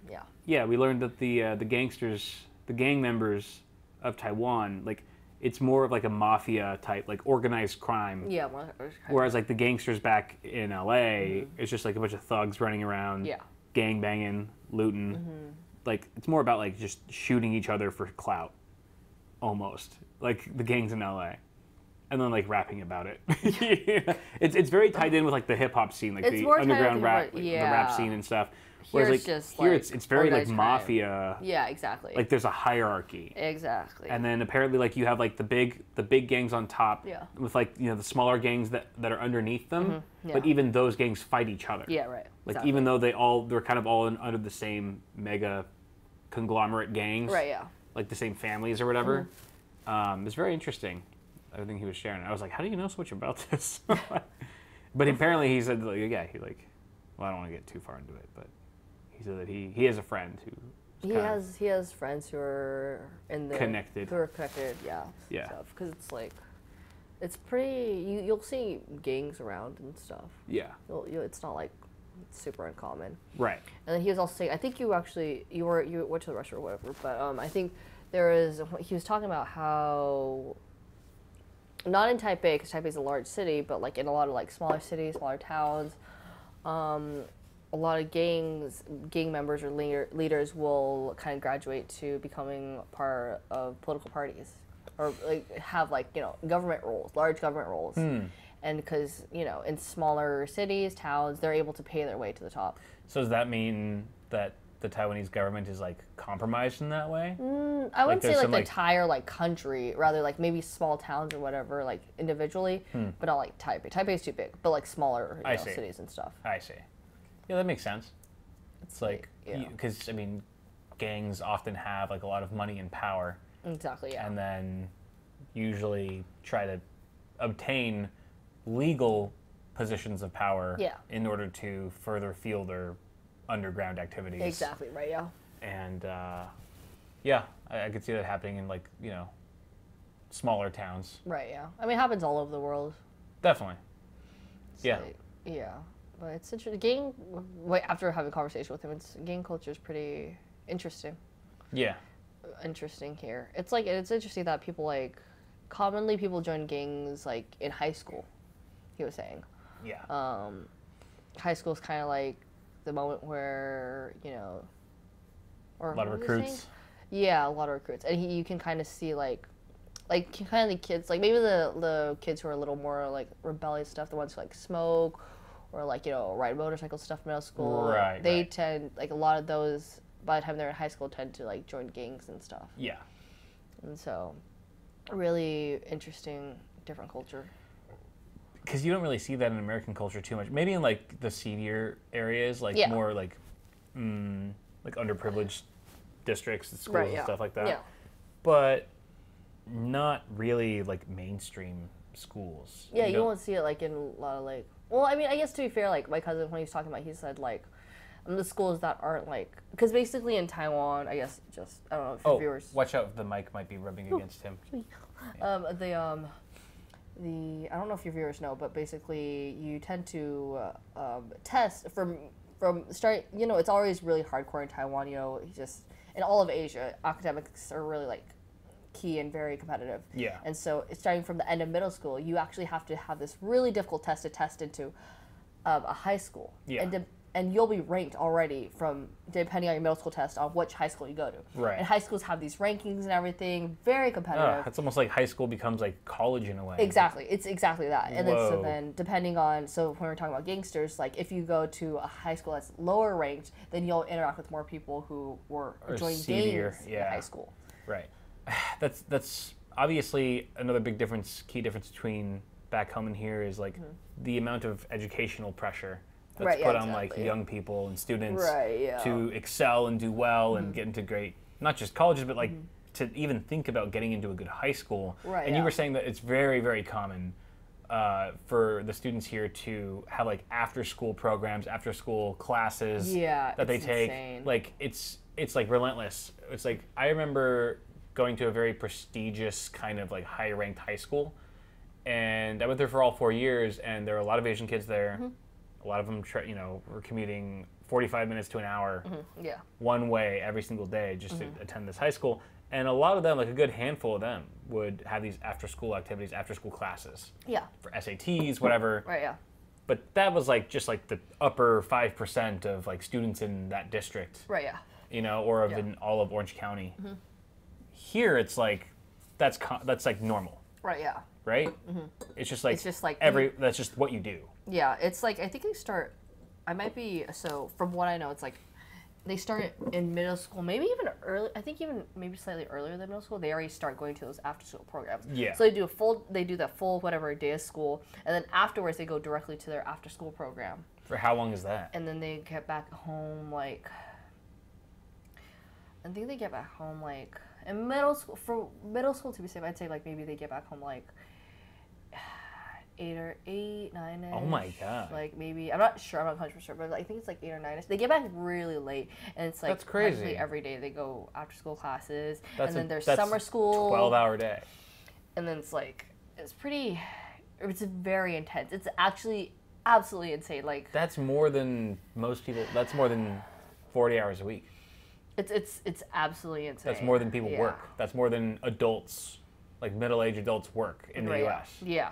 Yeah. Yeah, we learned that the gangsters, the gang members of Taiwan, like it's more of like a mafia type, like organized crime. Yeah. Whereas like the gangsters back in LA, it's just like a bunch of thugs running around, Yeah. gang banging, looting. Like it's more about like just shooting each other for clout, almost like the gangs in LA, and then like rapping about it. It's very tied in with like the hip hop scene, like It's the more tied underground into rap, what- the rap yeah. scene and stuff. Here Whereas it's like just, here like, it's very like organized crime. mafia. Yeah, exactly. Like there's a hierarchy. Exactly. And then apparently like you have like the big gangs on top Yeah. with like, you know, the smaller gangs that are underneath them. Yeah. But even those gangs fight each other. Yeah, right. Like Exactly. even though they're kind of all under the same mega conglomerate gangs. Right, yeah. Like the same families or whatever. It's very interesting. Everything he was sharing. I was like, how do you know so much about this? But apparently he said like, yeah, well, I don't want to get too far into it, but he said that he has a friend who He has friends who are in the Connected. Who are connected, yeah. Yeah. Because it's like, it's pretty. You'll see gangs around and stuff. Yeah. It's not like super uncommon. Right. And then he was also saying, I think you went to the restaurant or whatever, but I think he was talking about how, not in Taipei, because Taipei is a large city, but like in a lot of like smaller cities, smaller towns, a lot of gang members or leaders will kind of graduate to becoming part of political parties, or like have like, you know, government roles, large government roles. And because, you know, in smaller cities, towns, they're able to pay their way to the top. So does that mean that the Taiwanese government is like compromised in that way? I wouldn't say there's like some, the like- entire like country, rather like maybe small towns or whatever, like individually, but not like Taipei. Taipei is too big, but like smaller I know, see. cities and stuff. I see. Yeah, that makes sense. It's like, Yeah. because, I mean, gangs often have like a lot of money and power, Exactly, yeah. and then usually try to obtain legal positions of power Yeah. in order to further fuel their underground activities. Exactly, right, yeah. And yeah, I could see that happening in like, smaller towns. Right, yeah. I mean, it happens all over the world. Definitely. It's Yeah. like, yeah. But it's interesting. After having a conversation with him, gang culture is pretty interesting. Yeah. Interesting here. It's interesting that commonly people join gangs like in high school, he was saying. Yeah. High school is kind of like the moment where, or a lot of recruits. Yeah, a lot of recruits. And you can kind of see kind of the kids, like maybe the kids who are a little more like rebellious stuff, the ones who like smoke or like, ride motorcycle stuff in middle school. Right. They tend, like a lot of those, by the time they're in high school, tend to like join gangs and stuff. Yeah. And so, really interesting, different culture. Because you don't really see that in American culture too much. Maybe in like the seedier areas, like more like underprivileged districts and schools and stuff like that. Yeah. But not really like mainstream schools. Yeah, you won't see it like in a lot of like. Well, I mean, I guess to be fair, like my cousin when he was talking about, he said like the schools that aren't like, because basically in Taiwan, I guess I don't know if your viewers. Watch out! The mic might be rubbing against him. I don't know if your viewers know, but basically you tend to test from start. It's always really hardcore in Taiwan. Just in all of Asia, academics are really like key and very competitive. Yeah. And so starting from the end of middle school, you actually have to have this really difficult test to test into a high school. Yeah. And you'll be ranked already depending on your middle school test on which high school you go to. Right. And high schools have these rankings and everything, very competitive. It's almost like high school becomes like college in a way. Exactly. It's exactly that. And then depending on, when we're talking about gangsters, like if you go to a high school that's lower ranked, then you'll interact with more people who were joining gangs in high school. Right. That's obviously another big key difference between back home and here is like the amount of educational pressure that's put on like young people and students to excel and do well and get into great, not just colleges, but like to even think about getting into a good high school. Right, and you were saying that it's very, very common for the students here to have like after school programs, after school classes that they take. Insane. Like it's like relentless. It's like I remember going to a very prestigious kind of like high ranked high school, and I went there for all 4 years, and there were a lot of Asian kids there. A lot of them, were commuting 45 minutes to an hour one way every single day just to attend this high school. And a lot of them, like a good handful of them, would have these after-school activities, after-school classes. Yeah. For SATs, whatever. Right, yeah. But that was like just like the upper 5% of like students in that district. Right, yeah. Or in all of Orange County. Here, it's like that's like normal. Right, yeah. Right? It's just like that's just what you do. Yeah, it's like I think they start. From what I know, it's like they start in middle school, maybe even early. I think even maybe slightly earlier than middle school. They already start going to those after school programs. Yeah. So they do the full whatever day of school, and then afterwards they go directly to their after school program. For how long is that? And then they get back home like. I think they get back home like in middle school. For middle school to be safe, I'd say like maybe they get back home like. 8 or 9-ish. Oh my god! Like maybe I'm not sure. I'm not 100% sure, but I think it's like 8 or 9-ish. They get back really late, and it's like that's crazy. Every day they go after school classes, and then there's summer school. 12-hour day. And then it's very intense. It's actually absolutely insane. Like that's more than most people. That's more than 40 hours a week. It's absolutely insane. That's more than people work. That's more than adults, like middle-aged adults, work in the U.S. Yeah.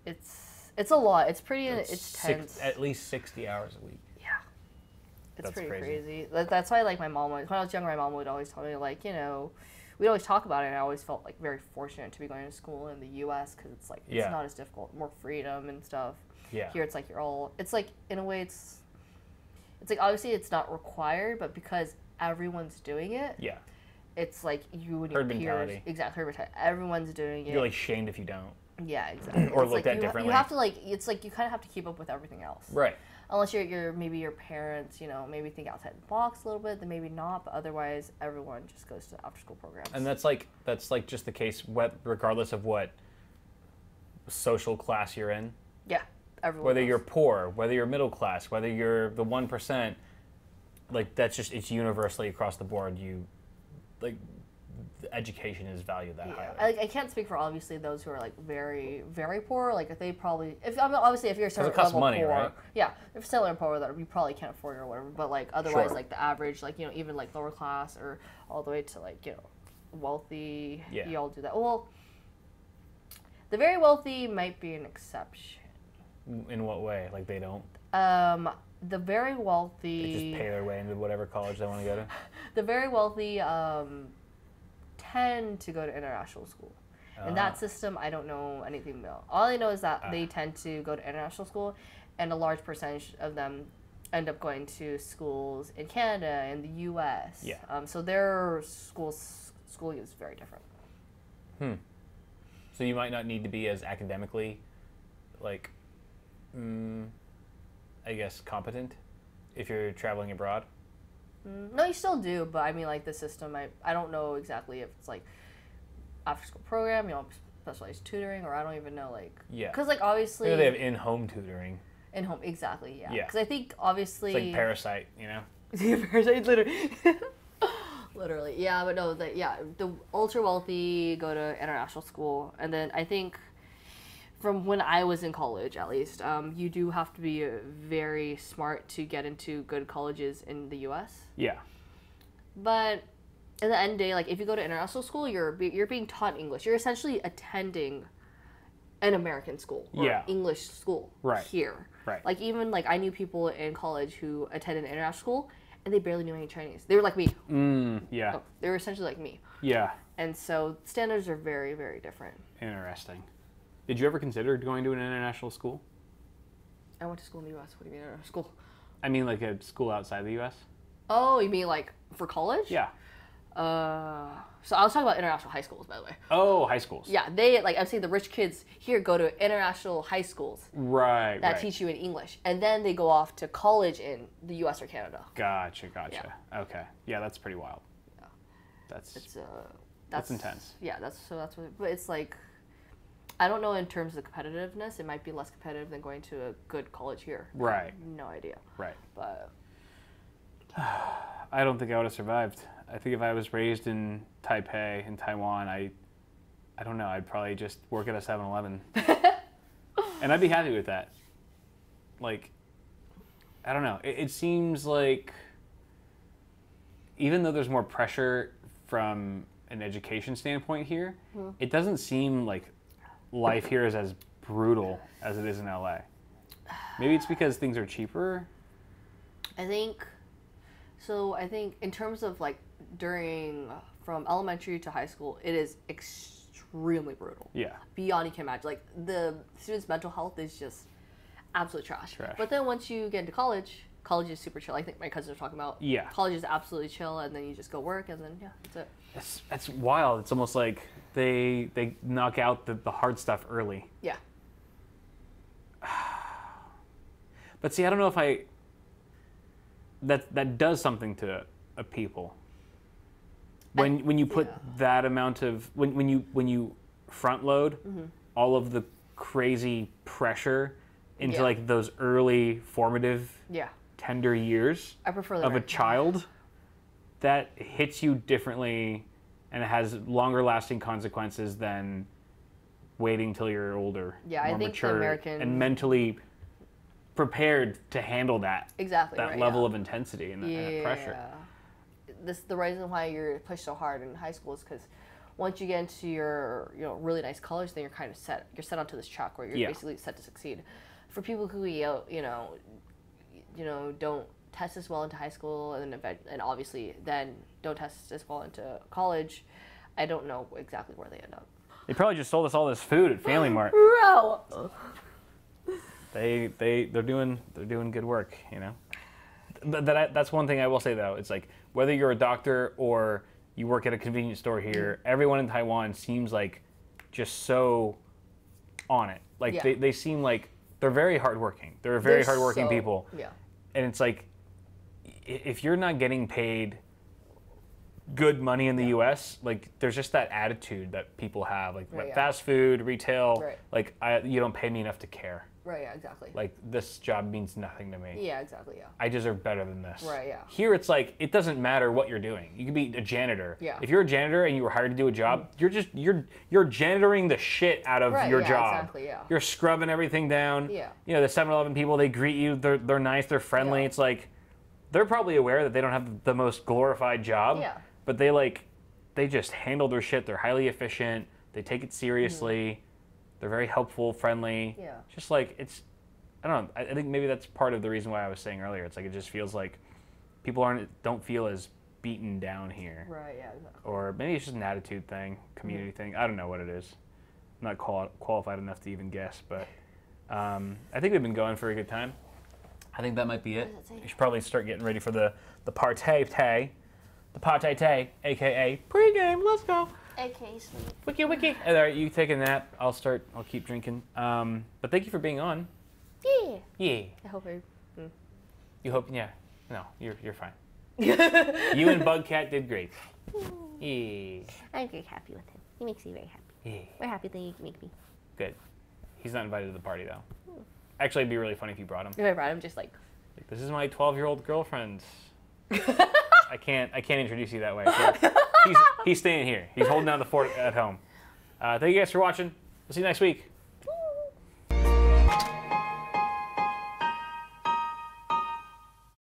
It's a lot. It's pretty. It's tense. At least 60 hours a week. Yeah, it's pretty crazy. That's why, like, my mom when I was younger, my mom would always tell me, like, we'd always talk about it, and I always felt like very fortunate to be going to school in the U.S. because it's like it's not as difficult, more freedom and stuff. Yeah. Here it's like it's like in a way it's like obviously it's not required, but because everyone's doing it. Yeah. It's like you and your herd peers. Mentality. Exactly, herd mentality. Everyone's doing it. You're like shamed if you don't. Yeah, exactly. Or looked at differently. You have to it's like you kind of have to keep up with everything else. Right. Unless maybe your parents, maybe think outside the box a little bit, then maybe not. But otherwise, everyone just goes to after school programs. And that's like just the case, regardless of what social class you're in. Yeah, everyone. Whether you're poor, whether you're middle class, whether you're the 1%, like that's just it's universally across the board. Like the education is valued that highly. I can't speak for obviously those who are like very very poor. Like if they probably obviously if you're it costs money, poor, right? Yeah, if you're level poor that you probably can't afford it or whatever. But like otherwise, Sure. like the average, like even like lower class or all the way to like wealthy, you all do that. Well, the very wealthy might be an exception. In what way? Like they don't? The very wealthy... They just pay their way into whatever college they want to go to? The very wealthy tend to go to international school. And that system, I don't know anything about. All I know is that they tend to go to international school, and a large percentage of them end up going to schools in Canada and the U.S. Yeah. So their schooling is very different. So you might not need to be as academically, like, I guess, competent if you're traveling abroad? No, you still do, but I mean, like, the system, I don't know exactly if it's, like, after-school program, specialized tutoring, or I don't even know, like... Yeah. Because, like, obviously... Maybe they have in-home tutoring. In-home, exactly, yeah. Yeah. Because I think, obviously... It's like Parasite, you know? Parasite, literally. Literally, yeah, but no, the ultra-wealthy go to international school, and then I think... From when I was in college, at least, you do have to be very smart to get into good colleges in the U.S. Yeah. But at the end of the day, like if you go to international school, you're being taught English. You're essentially attending an American school or English school here. Right. Like even like I knew people in college who attended international school, and they barely knew any Chinese. They were like me. Yeah. Oh, they were essentially like me. Yeah. And so standards are very, very different. Interesting. Did you ever consider going to an international school? I went to school in the U.S. What do you mean international school? I mean like a school outside the U.S.? Oh, you mean like for college? Yeah. So I was talking about international high schools, by the way. Oh, high schools. Yeah, they like I'm saying the rich kids here go to international high schools. Right. That teach you in English, and then they go off to college in the U.S. or Canada. Gotcha. Okay. Yeah, that's pretty wild. Yeah. That's intense. Yeah, that's what. But it's like, I don't know in terms of competitiveness. It might be less competitive than going to a good college here. Right. I have no idea. Right. But I don't think I would have survived. I think if I was raised in Taipei, in Taiwan, I don't know, I'd probably just work at a 7-Eleven. And I'd be happy with that. Like, I don't know. It seems like, even though there's more pressure from an education standpoint here, it doesn't seem like life here is as brutal as it is in LA. Maybe it's because things are cheaper. I think in terms of like from elementary to high school, it is extremely brutal. Yeah. Beyond you can imagine. Like the students' mental health is just absolute trash. But then once you get into college is super chill. I think my cousins are talking about. Yeah. College is absolutely chill, and then you just go work, and then that's it. That's wild. It's almost like they knock out the hard stuff early. Yeah. But see, I don't know if that does something to a people. When you put that amount of when you front load all of the crazy pressure into like those early formative tender years I prefer of a child, that hits you differently and it has longer lasting consequences than waiting till you're older, more I think mature, the American and mentally prepared to handle that level of intensity and that pressure. The reason why you're pushed so hard in high school is because once you get into your really nice college, then you're kind of set. You're set onto this track where you're basically set to succeed. For people who don't test as well into high school and obviously then don't test as well into college, I don't know exactly where they end up. They probably just sold us all this food at Family Mart. Bro. They're doing good work, you know. That's one thing I will say though. It's like whether you're a doctor or you work at a convenience store here, everyone in Taiwan seems like just so on it. Like they seem like they're very hardworking. They're very hardworking people. Yeah. And it's like if you're not getting paid good money in the U.S., like there's just that attitude that people have, like fast food, retail. Like you don't pay me enough to care. Right, yeah, exactly. Like, this job means nothing to me. Yeah, exactly, yeah. I deserve better than this. Right, yeah. Here, it's like, it doesn't matter what you're doing. You could be a janitor. Yeah. If you're a janitor and you were hired to do a job, you're janitoring the shit out of your job. Exactly, yeah. You're scrubbing everything down. Yeah. You know, the 7-Eleven people, they greet you. They're nice. They're friendly. Yeah. It's like, they're probably aware that they don't have the most glorified job. Yeah. But they just handle their shit. They're highly efficient. They take it seriously. They're very helpful, friendly. Yeah. Just like, I don't know. I think maybe that's part of the reason why I was saying earlier. It's like, it just feels like people don't feel as beaten down here. Right, yeah, exactly. Or maybe it's just an attitude thing, community thing. I don't know what it is. I'm not qualified enough to even guess, but I think we've been going for a good time. I think that might be it. You should probably start getting ready for the partay-tay. The partay-tay, a.k.a. pregame. Let's go. AKA sleep. Wiki. All right, you take a nap. I'll keep drinking. But thank you for being on. Yeah. Yeah. I hope You hope, yeah. No, you're fine. You and Bugcat did great. Yeah. I'm very happy with him. He makes me very happy. Yeah. We're happy that you make me. Good. He's not invited to the party, though. Actually, it'd be really funny if you brought him. If I brought him, just like This is my 12-year-old girlfriend. I can't introduce you that way. So he's staying here. He's holding down the fort at home. Thank you guys for watching. We'll see you next week.